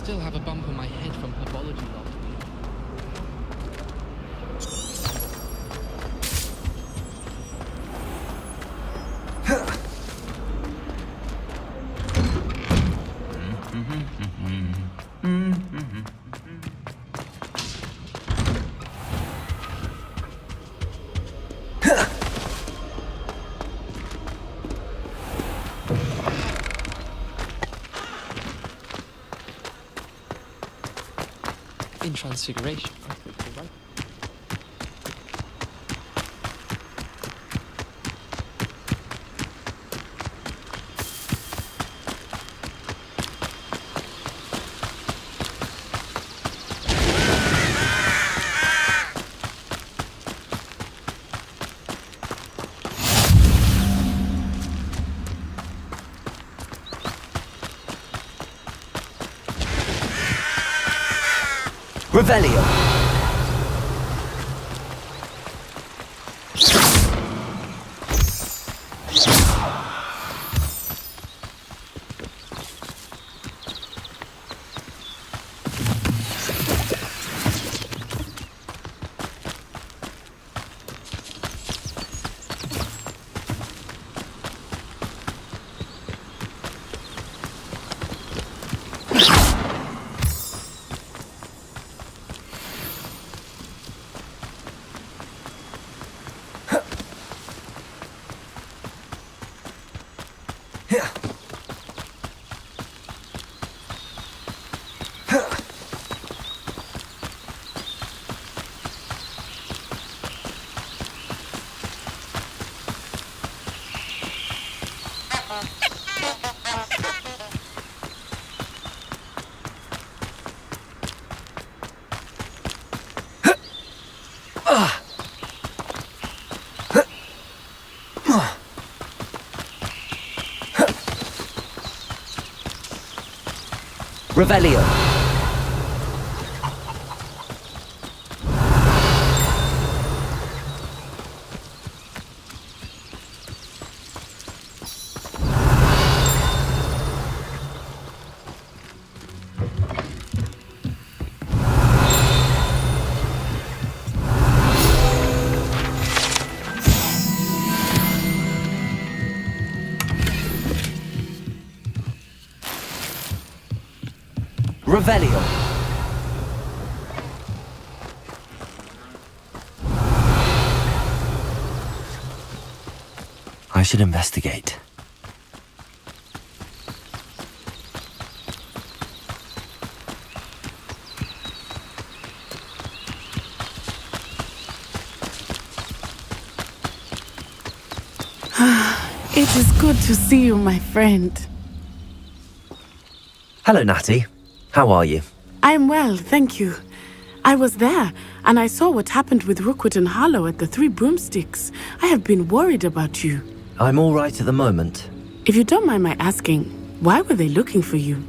still have a bump on my head from herbology last week. In Transfiguration, I think you're right. Revelio! Revelio. Revelio. I should investigate. It is good to see you, my friend. Hello, Natty. How are you? I am well, thank you. I was there, and I saw what happened with Rookwood and Harlow at the Three Broomsticks. I have been worried about you. I'm all right at the moment. If you don't mind my asking, why were they looking for you?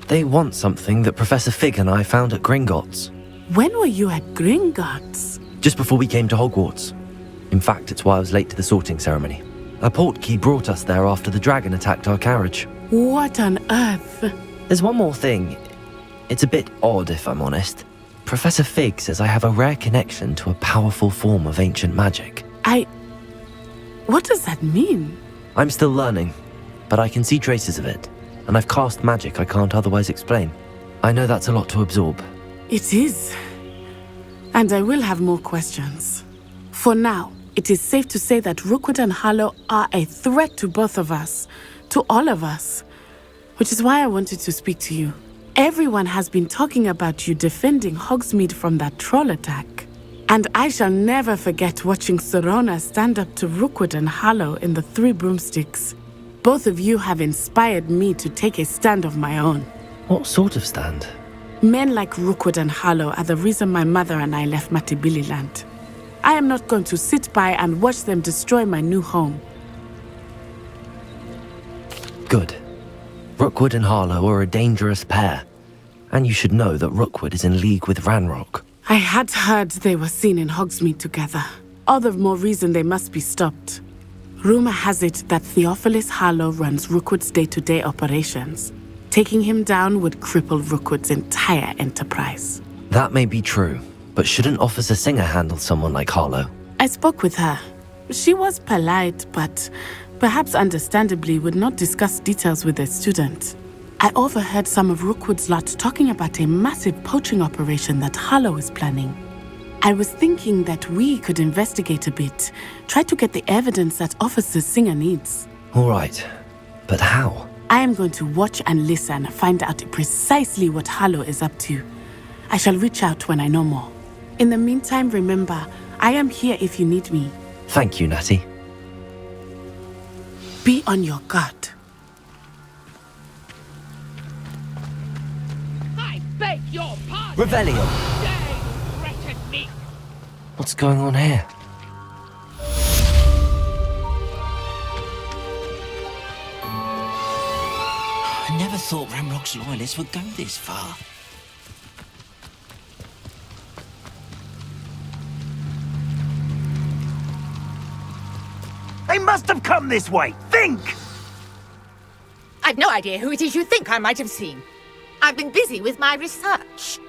They want something that Professor Fig and I found at Gringotts. When were you at Gringotts? Just before we came to Hogwarts. In fact, it's why I was late to the sorting ceremony. A portkey brought us there after the dragon attacked our carriage. What on earth? There's one more thing. It's a bit odd, if I'm honest. Professor Fig says I have a rare connection to a powerful form of ancient magic. What does that mean? I'm still learning, but I can see traces of it, and I've cast magic I can't otherwise explain. I know that's a lot to absorb. It is. And I will have more questions. For now, it is safe to say that Rookwood and Harlow are a threat to both of us, to all of us, which is why I wanted to speak to you. Everyone has been talking about you defending Hogsmeade from that troll attack. And I shall never forget watching Sorona stand up to Rookwood and Harlow in the Three Broomsticks. Both of you have inspired me to take a stand of my own. What sort of stand? Men like Rookwood and Harlow are the reason my mother and I left Matabeleland. I am not going to sit by and watch them destroy my new home. Good. Rookwood and Harlow are a dangerous pair. And you should know that Rookwood is in league with Ranrock. I had heard they were seen in Hogsmeade together. All the more reason they must be stopped. Rumor has it that Theophilus Harlow runs Rookwood's day-to-day operations. Taking him down would cripple Rookwood's entire enterprise. That may be true, but shouldn't Officer Singer handle someone like Harlow? I spoke with her. She was polite, but perhaps understandably would not discuss details with a student. I overheard some of Rookwood's lot talking about a massive poaching operation that Harlow is planning. I was thinking that we could investigate a bit, try to get the evidence that Officer Singer needs. All right, but how? I am going to watch and listen, find out precisely what Harlow is up to. I shall reach out when I know more. In the meantime, remember, I am here if you need me. Thank you, Natty. Be on your guard. I beg your pardon. Revelio! Dare you threaten me? What's going on here? I never thought Ramrock's loyalists would go this far. They must have come this way! Think! I've no idea who it is you think I might have seen. I've been busy with my research.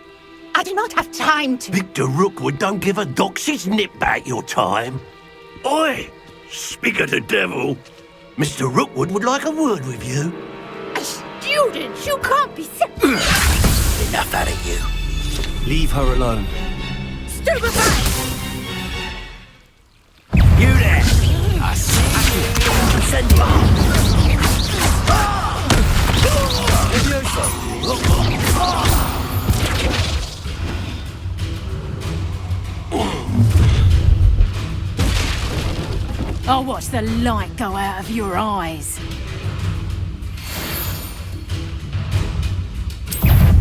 I do not have time to... Victor Rookwood don't give a doxy's nip back your time. Oi! Speak of the devil. Mr. Rookwood would like a word with you. A student? You can't be so... Enough out of you. Leave her alone. Stupefy! You there! I see. Send you. I'll watch the light go out of your eyes.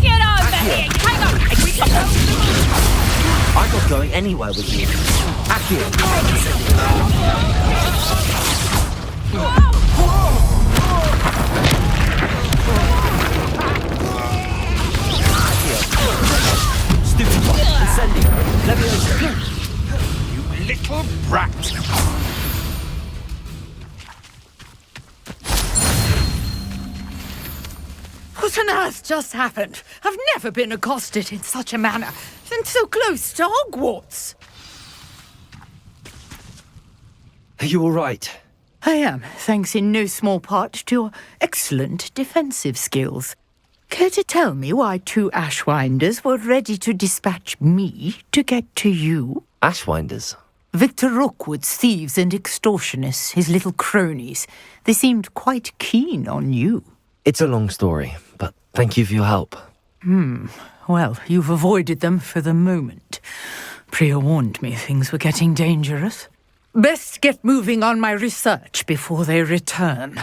Get over here! Hang on! I'm not going anywhere with you. Accio! Stupid! Incendio! Leviosa! You little brat! What on earth just happened? I've never been accosted in such a manner, and so close to Hogwarts. Are you all right? I am, thanks in no small part to your excellent defensive skills. Care to tell me why two Ashwinders were ready to dispatch me to get to you? Ashwinders? Victor Rookwood's thieves and extortionists, his little cronies. They seemed quite keen on you. It's a long story, but thank you for your help. Well, you've avoided them for the moment. Priya warned me things were getting dangerous. Best get moving on my research before they return.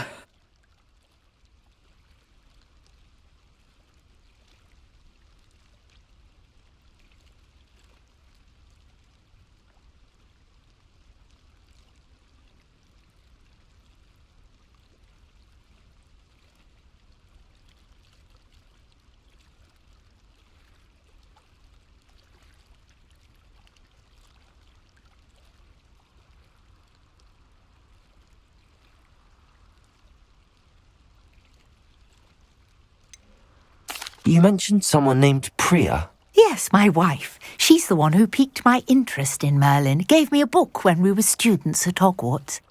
You mentioned someone named Priya. Yes, my wife. She's the one who piqued my interest in Merlin. Gave me a book when we were students at Hogwarts.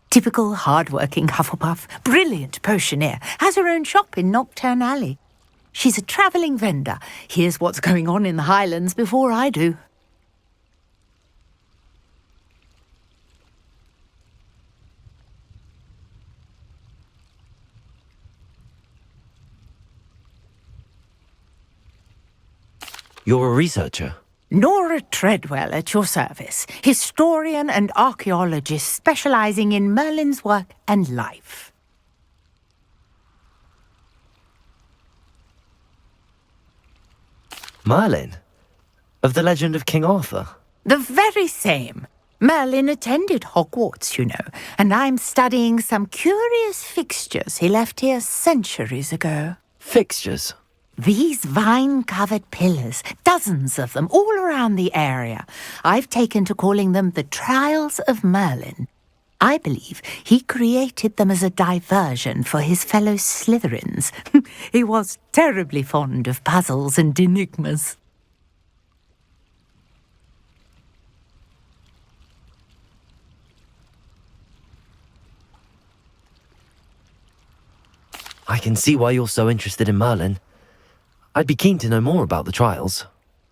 Typical hard-working Hufflepuff, brilliant potioneer, has her own shop in Knockturn Alley. She's a travelling vendor. Hears what's going on in the Highlands before I do. You're a researcher? Nora Treadwell at your service, historian and archaeologist specialising in Merlin's work and life. Merlin? Of the legend of King Arthur? The very same. Merlin attended Hogwarts, you know, and I'm studying some curious fixtures he left here centuries ago. Fixtures? These vine-covered pillars, dozens of them, all around the area. I've taken to calling them the Trials of Merlin. I believe he created them as a diversion for his fellow Slytherins. He was terribly fond of puzzles and enigmas. I can see why you're so interested in Merlin. I'd be keen to know more about the trials.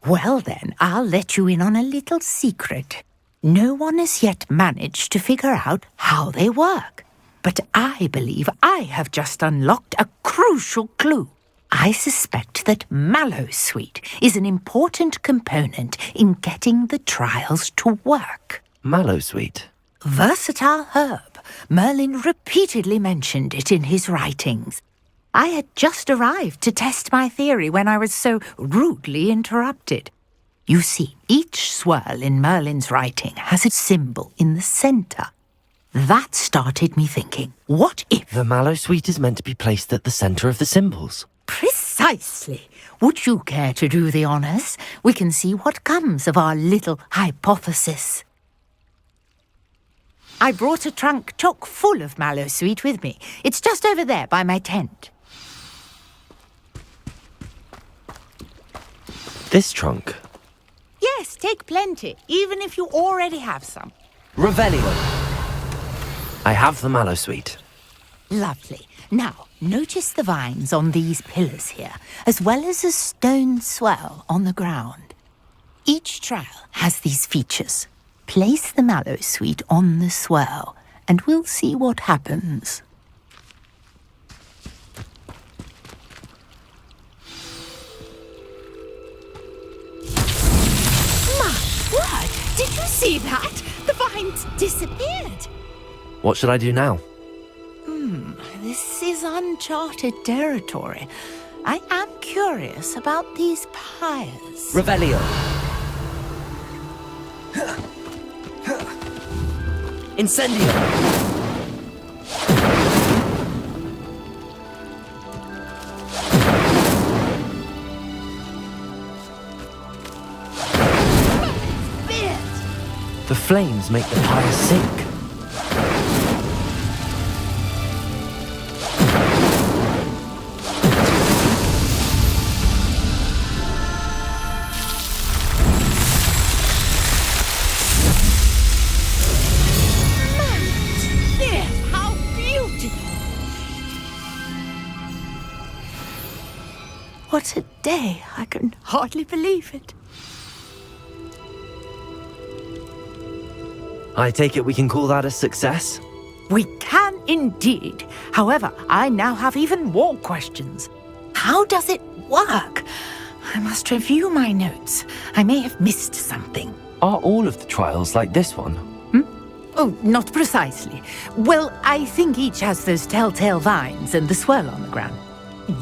Well then, I'll let you in on a little secret. No one has yet managed to figure out how they work. But I believe I have just unlocked a crucial clue. I suspect that Mallowsweet is an important component in getting the trials to work. Mallowsweet? Versatile herb. Merlin repeatedly mentioned it in his writings. I had just arrived to test my theory when I was so rudely interrupted. You see, each swirl in Merlin's writing has a symbol in the centre. That started me thinking, what if... The Mallowsweet is meant to be placed at the centre of the symbols. Precisely. Would you care to do the honours? We can see what comes of our little hypothesis. I brought a trunk chock full of Mallowsweet with me. It's just over there by my tent. This trunk? Yes, take plenty, even if you already have some. Revelio. I have the Mallowsweet. Lovely. Now, notice the vines on these pillars here, as well as a stone swell on the ground. Each trial has these features. Place the Mallowsweet on the swell, and we'll see what happens. My word! Did you see that? The vines disappeared. What should I do now? This is uncharted territory. I am curious about these pyres. Revelio. Incendio. The flames make the pyre sink. How beautiful! What a day! I can hardly believe it. I take it we can call that a success? We can indeed. However, I now have even more questions. How does it work? I must review my notes. I may have missed something. Are all of the trials like this one? Oh, not precisely. Well, I think each has those telltale vines and the swirl on the ground.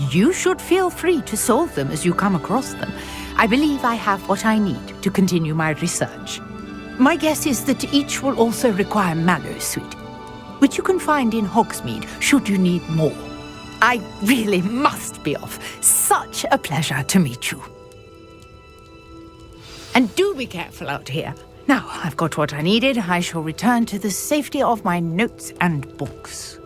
You should feel free to solve them as you come across them. I believe I have what I need to continue my research. My guess is that each will also require Mallowsweet, which you can find in Hogsmeade should you need more. I really must be off. Such a pleasure to meet you. And do be careful out here. Now, I've got what I needed. I shall return to the safety of my notes and books.